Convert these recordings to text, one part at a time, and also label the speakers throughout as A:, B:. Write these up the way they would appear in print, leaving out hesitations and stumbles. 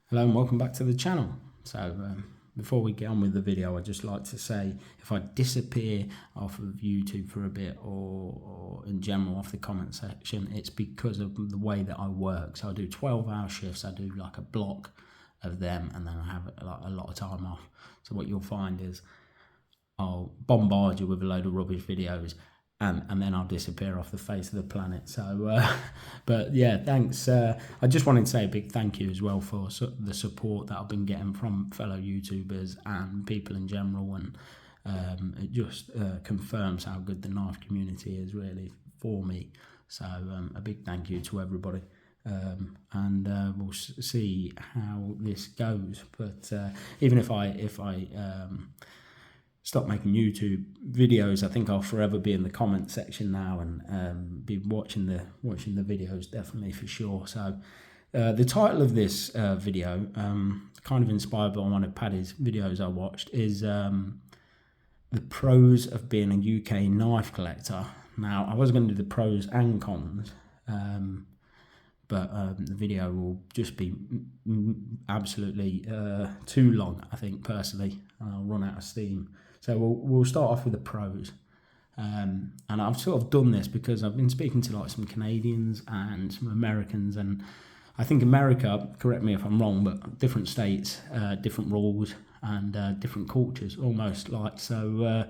A: Hello and welcome back to the channel. Before we get on with the video, I'd just like to say if I disappear off of YouTube for a bit or in general off the comment section, it's because of the way that I work. So I do 12-hour shifts, I do like a block of them, and then I have a lot of time off. So what you'll find is I'll bombard you with a load of rubbish videos and then I'll disappear off the face of the planet. But yeah, thanks. I just wanted to say a big thank you as well for the support that I've been getting from fellow YouTubers and people in general, and it just confirms how good the knife community is really for me. So a big thank you to everybody. We'll see how this goes. But even if I stop making YouTube videos, I think I'll forever be in the comment section now and be watching the videos, definitely, for sure. So the title of this video, kind of inspired by one of Paddy's videos I watched, is the pros of being a UK knife collector. Now, I was going to do the pros and cons, but the video will just be absolutely too long, I think, personally, and I'll run out of steam. So we'll start off with the pros. And I've sort of done this because I've been speaking to like some Canadians and some Americans, and I think America, correct me if I'm wrong, but different states, different rules and different cultures almost like. So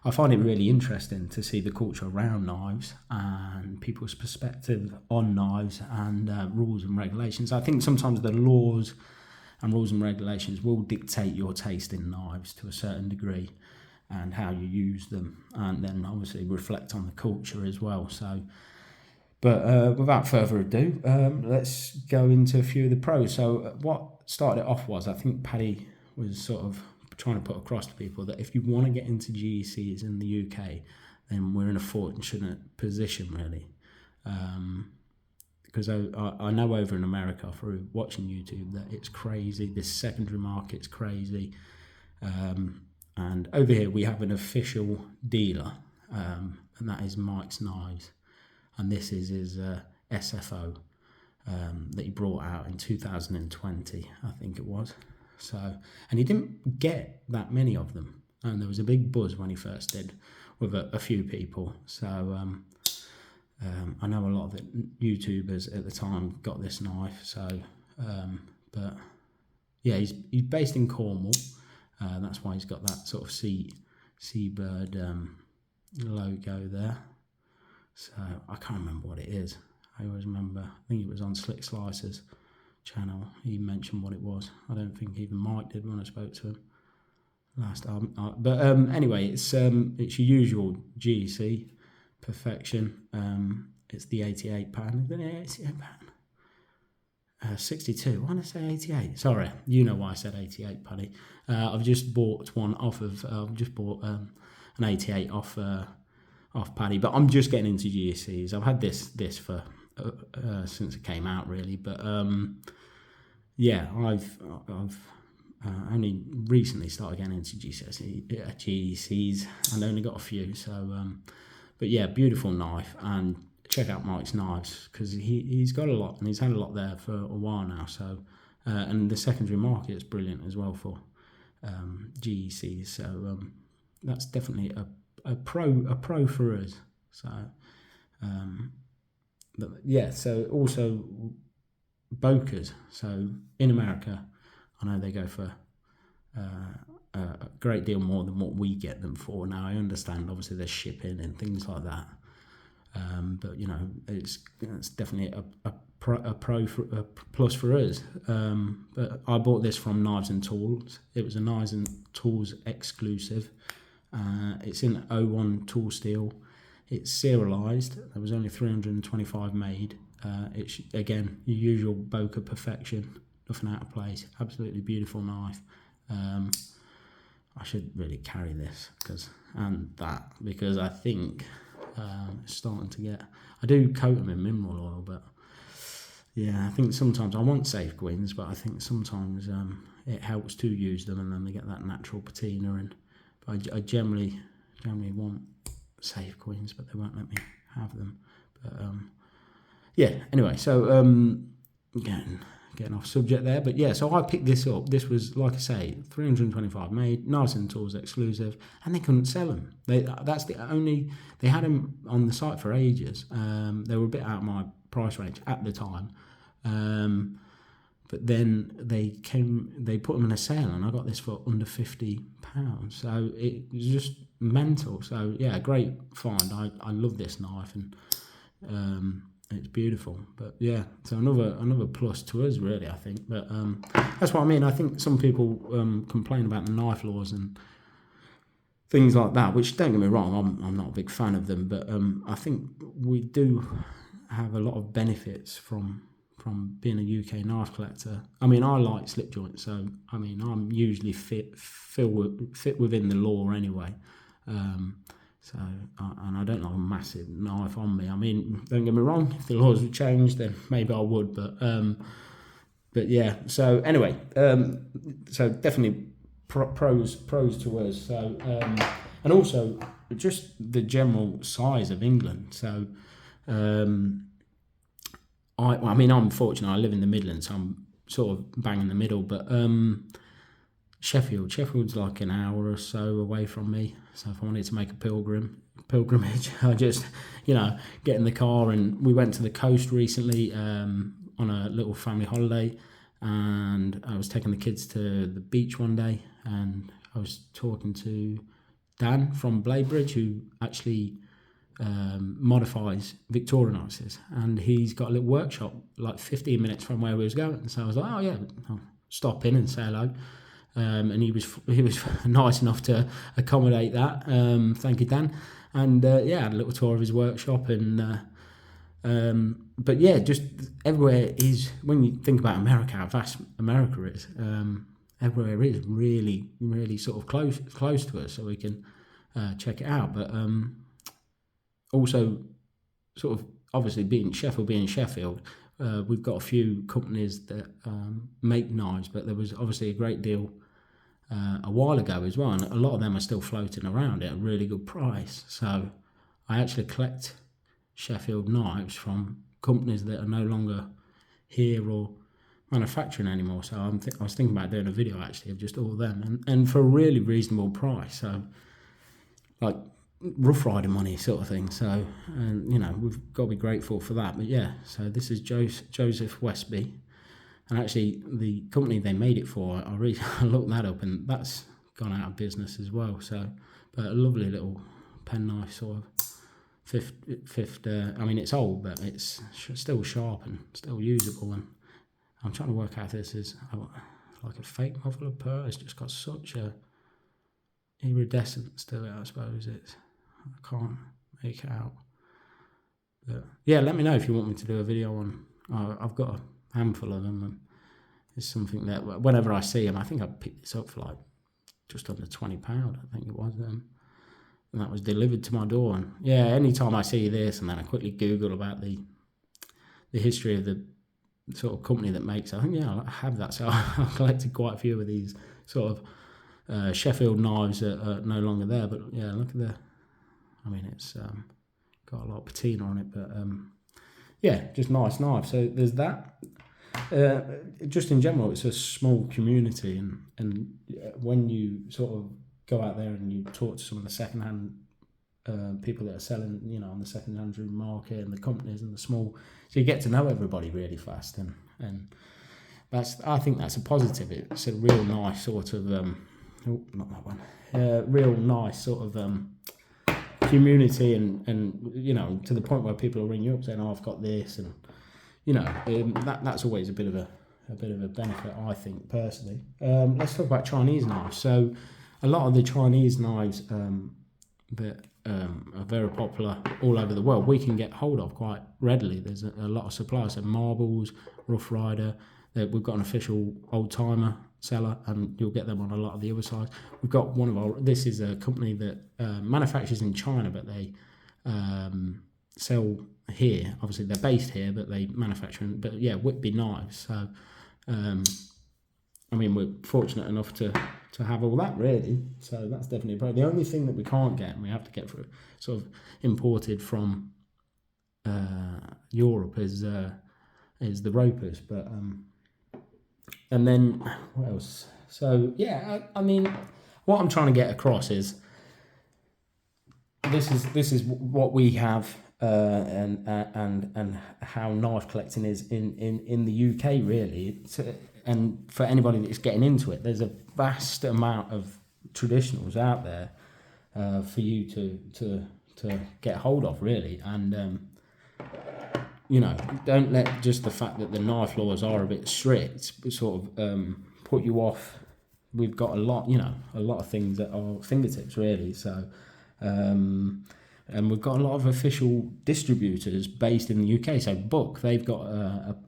A: I find it really interesting to see the culture around knives and people's perspective on knives and rules and regulations. I think sometimes the laws and rules and regulations will dictate your taste in knives to a certain degree and how you use them, and then obviously reflect on the culture as well. But without further ado, let's go into a few of the pros. So what started it off was, I think Paddy was sort of trying to put across to people that if you want to get into GECs in the UK, then we're in a fortunate position, really. Because I know over in America through watching YouTube that it's crazy. This secondary market's crazy. And over here we have an official dealer, and that is Mike's Knives. And this is his SFO that he brought out in 2020, I think it was. So, and he didn't get that many of them. And there was a big buzz when he first did with a few people. So I know a lot of the YouTubers at the time got this knife. So, but yeah, he's based in Cornwall. That's why he's got that sort of seabird logo there. So I can't remember what it is. I always remember, I think it was on Slick Slicer's channel. He mentioned what it was. I don't think even Mike did when I spoke to him last time. But anyway, it's your usual GEC Perfection. It's the 88 pattern. Is it 88 pattern? 62. Why did I say 88? Sorry, you know why I said 88, Paddy. I've just bought one off of. I've just bought an 88 off Paddy, but I'm just getting into GECs. I've had this for since it came out, really. But yeah, I've only recently started getting into GECs and only got a few. So, but yeah, beautiful knife. And check out Mike's Knives, because he's got a lot and he's had a lot there for a while now. So and the secondary market is brilliant as well for GECs. So that's definitely a pro for us. So but yeah, so also Bokers. So in America, I know they go for a great deal more than what we get them for. Now I understand obviously there's shipping and things like that. But you know, it's definitely a plus for us. But I bought this from Knives and Tools. It was a Knives and Tools exclusive. It's in 01 tool steel. It's serialized. There was only 325 made. It's again your usual Boker Perfection. Nothing out of place. Absolutely beautiful knife. I should really carry this because I think it's starting to get. I do coat them in mineral oil, but yeah, I think sometimes I want safe gwins, but I think sometimes it helps to use them, and then they get that natural patina. And but I generally want safe gwins, but they won't let me have them. But yeah, anyway, so again, getting off subject there, but yeah, so I picked this up. This was, like I say, 325 made, Nice Tools exclusive, and they couldn't sell them. They had them on the site for ages. They were a bit out of my price range at the time, but then they put them in a sale, and I got this for under £50. So it was just mental. So yeah, great find. I love this knife, and it's beautiful. But yeah, so another plus to us, really, I think. But that's what I mean. I think some people complain about the knife laws and things like that, which, don't get me wrong, I'm not a big fan of them, but I think we do have a lot of benefits from being a UK knife collector. I mean, I like slip joints, so I mean, I'm usually fit within the law anyway. So, and I don't like a massive knife on me. I mean, don't get me wrong, if the laws would change, then maybe I would, but yeah. So anyway, so definitely pros to us. So, and also just the general size of England. So, I mean, I'm fortunate. I live in the Midlands, so I'm sort of bang in the middle. But Sheffield's like an hour or so away from me. So if I wanted to make a pilgrimage, I just, get in the car. And we went to the coast recently on a little family holiday, and I was taking the kids to the beach one day, and I was talking to Dan from Bladebridge, who actually modifies Victorian axes, and he's got a little workshop like 15 minutes from where we was going. So I was like, oh yeah, I'll stop in and say hello. And he was nice enough to accommodate that. Thank you, Dan. And yeah, had a little tour of his workshop, and but yeah, just everywhere is, when you think about America, how vast America is. Everywhere is really, really sort of close to us, so we can check it out. But also, sort of, obviously being Sheffield, we've got a few companies that make knives, but there was obviously a great deal a while ago as well, and a lot of them are still floating around at a really good price. So I actually collect Sheffield knives from companies that are no longer here or manufacturing anymore. So I was thinking about doing a video actually of just all of them, and for a really reasonable price. So like Rough Rider money sort of thing. So, and we've got to be grateful for that. But yeah, so this is Joseph Westby, and actually the company they made it for, I looked that up, and that's gone out of business as well. So, but a lovely little penknife, sort of fifth. I mean, it's old, but it's still sharp and still usable. And I'm trying to work out if this is like a fake muffler pearl. It's just got such a iridescence to it, I suppose. I can't make it out. But yeah, let me know if you want me to do a video on. I've got a handful of them, and it's something that whenever I see them, I think I picked this up for like just under £20. I think it was, and that was delivered to my door. And yeah, anytime I see this, and then I quickly Google about the history of the sort of company that makes it, I think I have that. So I've collected quite a few of these sort of Sheffield knives that are no longer there. But yeah, look at it's got a lot of patina on it, but yeah, just nice knife. So there's that. Just in general, it's a small community, and when you sort of go out there and you talk to some of the second-hand people that are selling, on the second-hand market, and the companies and the small, so you get to know everybody really fast, and I think that's a positive. It's a real nice sort of not that one. Real nice sort of community, and to the point where people will ring you up saying, "Oh, I've got this," and that's always a bit of a benefit, I think, personally. Let's talk about Chinese knives. So a lot of the Chinese knives that are very popular all over the world, we can get hold of quite readily. There's a lot of suppliers, so Marbles, Rough Rider. We've got an official old timer seller, and you'll get them on a lot of the other sides. We've got this is a company that manufactures in China, but they sell here. Obviously they're based here, but they manufacture but yeah, Whitby knives. So we're fortunate enough to have all that, really. So that's definitely a problem. The only thing that we can't get, and we have to get for sort of imported from Europe, is the ropers. But And then what else? So yeah, I mean, what I'm trying to get across is this is what we have, and how knife collecting is in the UK really. And for anybody that's getting into it, there's a vast amount of traditionals out there for you to get hold of really. And you know, don't let just the fact that the knife laws are a bit strict sort of put you off. We've got a lot of things at our fingertips really. So and we've got a lot of official distributors based in the UK. So Book, they've got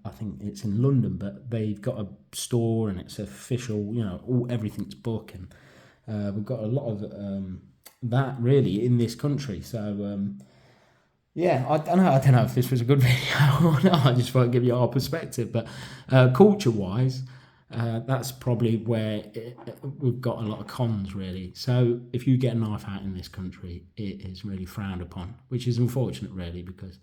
A: I think it's in London, but they've got a store and it's official. You know, everything's Book, and we've got a lot of that really in this country. So yeah, I don't know if this was a good video or not. I just want to give you our perspective, but culture-wise, that's probably where we've got a lot of cons really. So if you get a knife out in this country, it is really frowned upon, which is unfortunate really, because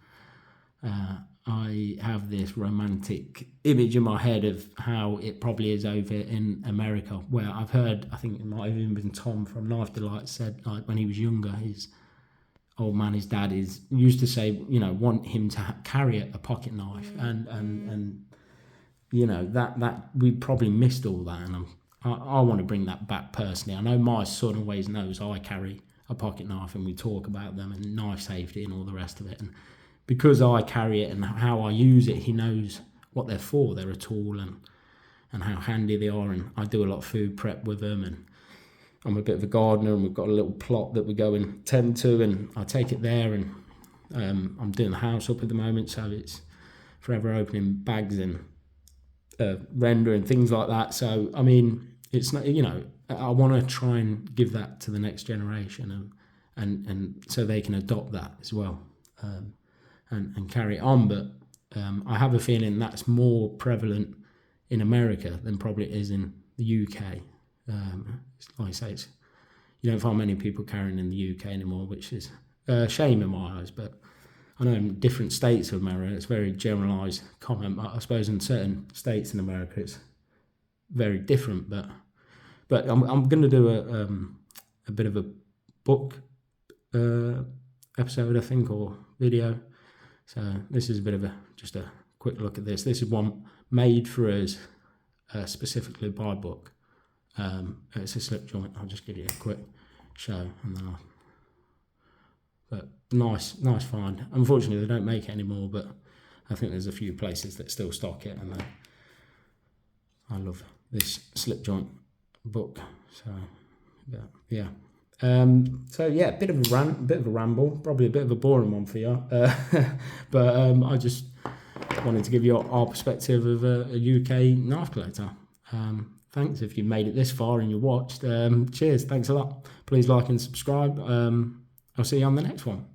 A: I have this romantic image in my head of how it probably is over in America, where I've heard, I think it might have even been Tom from Knife Delight said, like when he was younger, his dad used to say, you know, want him to carry a pocket knife, and you know that we probably missed all that, and I want to bring that back personally. I know my son always knows I carry a pocket knife, and we talk about them and knife safety and all the rest of it, and because I carry it and how I use it, he knows what they're for. They're a tool, and how handy they are, and I do a lot of food prep with them, and I'm a bit of a gardener, and we've got a little plot that we go and tend to, and I take it there, and I'm doing the house up at the moment, so it's forever opening bags and render and things like that. So I mean, it's not, you know, I want to try and give that to the next generation, and so they can adopt that as well, and carry it on. But I have a feeling that's more prevalent in America than probably it is in the UK. Like I say, you don't find many people carrying in the UK anymore, which is a shame in my eyes. But I know in different states of America, it's a very generalised comment. I suppose in certain states in America, it's very different. But I'm going to do a bit of a book episode, I think, or video. So this is a bit of just a quick look at this. This is one made for us specifically by Book. It's a slip joint. I'll just give you a quick show, and then but nice find. Unfortunately, they don't make it anymore, but I think there's a few places that still stock it, and I love this slip joint Book. So yeah. So yeah, bit of a rant, bit of a ramble, probably a bit of a boring one for you, but I just wanted to give you our perspective of a UK knife collector. Thanks if you made it this far and you watched. Cheers, thanks a lot. Please like and subscribe. I'll see you on the next one.